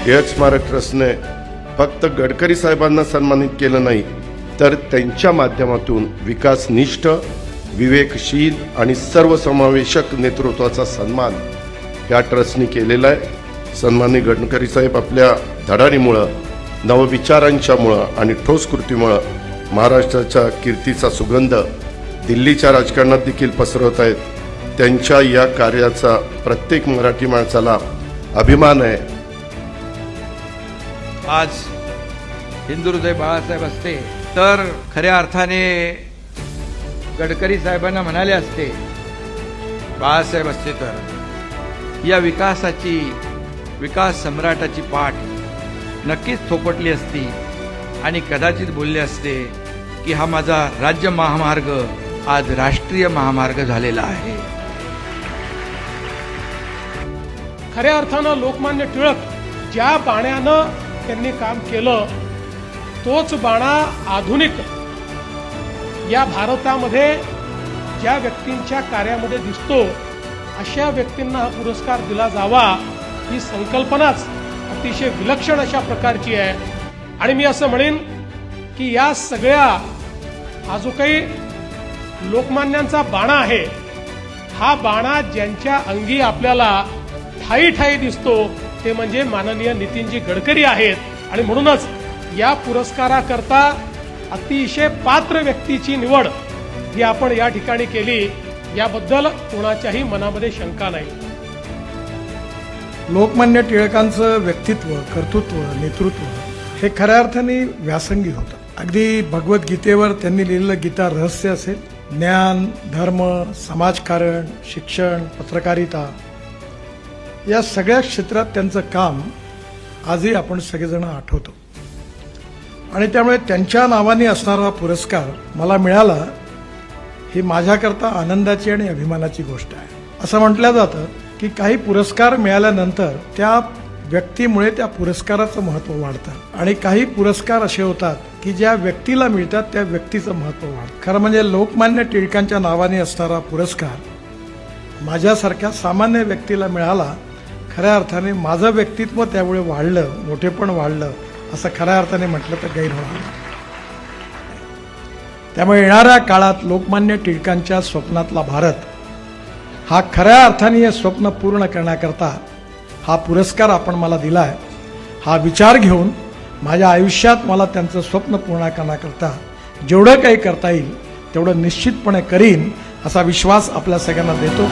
टिळक स्मारक ट्रस्टने फक्त गडकरी साहेबांना सन्मानित केलं नाही, तर त्यांच्या माध्यमातून विकासनिष्ठ, विवेकशील आणि सर्वसमावेशक नेतृत्वाचा सन्मान या ट्रस्टने केलेला आहे। सन्माननीय गडकरी साहेब आपल्या धडाडीमुळं, नवविचारांच्यामुळं आणि ठोस कृतीमुळं महाराष्ट्राच्या कीर्तीचा सुगंध दिल्लीच्या राजकारणात देखील पसरवत आहेत। त्यांच्या या कार्याचा प्रत्येक मराठी माणसाला अभिमान आहे। आज हिंदू हृदय बाळासाहेब असते तर खऱ्या अर्थाने गडकरी साहेबांना म्हणाले असते, बाळासाहेब असते तर या विकास सम्राटाची पाठ नक्कीच थोपटली असती आणि कदाचित बोलले असते की हा माझा राज्य महामार्ग आज राष्ट्रीय महामार्ग झालेला आहे। खऱ्या अर्थानं लोकमान्य टिळक ज्या बाण्यानं त्यांनी काम केलं, तोच बाणा आधुनिक या भारतामध्ये ज्या व्यक्तींच्या कार्यामध्ये दिसतो, अशा व्यक्तींना हा पुरस्कार दिला जावा ही संकल्पनाच अतिशय विलक्षण अशा प्रकारची आहे। आणि मी असं म्हणेन की या सगळ्या हा जो काही लोकमान्यांचा बाणा आहे, हा बाणा ज्यांच्या अंगी आपल्याला ठाई ठाई दिसतो ते म्हणजे माननीय नितीनजी गडकरी आहेत। आणि म्हणूनच या पुरस्काराकरता अतिशय पात्र व्यक्तीची निवड ही आपण या ठिकाणी केली, याबद्दल कोणाच्याही मनामध्ये शंका नाही। लोकमान्य टिळकांचं व्यक्तित्व, कर्तृत्व, नेतृत्व हे खऱ्या अर्थाने व्यासंगी होतं। अगदी भगवद्गीतेवर त्यांनी लिहिलेलं गीता रहस्य असेल, ज्ञान, धर्म, समाजकारण, शिक्षण, पत्रकारिता या सगळ्या क्षेत्रात त्यांचं काम आजही आपण सगळेजण आठवतो। आणि त्यामुळे त्यांच्या नावाने असणारा पुरस्कार मला मिळाला ही माझ्याकरता आनंदाची आणि अभिमानाची गोष्ट आहे। असं म्हटलं जातं की काही पुरस्कार मिळाल्यानंतर त्या व्यक्तीमुळे त्या पुरस्काराचं महत्त्व वाढतं आणि काही पुरस्कार असे होतात की ज्या व्यक्तीला मिळतात त्या व्यक्तीचं महत्त्व वाढतं। खरं म्हणजे लोकमान्य टिळकांच्या नावाने असणारा पुरस्कार माझ्यासारख्या सामान्य व्यक्तीला मिळाला, खऱ्या अर्थाने माझं व्यक्तित्व त्यामुळे वाढलं, मोठेपण वाढलं असं खऱ्या अर्थाने म्हटलं तर गैर होणार नाही। त्यामुळे येणाऱ्या काळात लोकमान्य टिळकांच्या स्वप्नातला भारत हा खऱ्या अर्थाने हे स्वप्न पूर्ण करण्याकरता हा पुरस्कार आपण मला दिलाय। हा विचार घेऊन माझ्या आयुष्यात मला त्यांचं स्वप्न पूर्ण करण्याकरता जेवढं काही करता येईल तेवढं निश्चितपणे करीन असा विश्वास आपल्या सगळ्यांना देतो।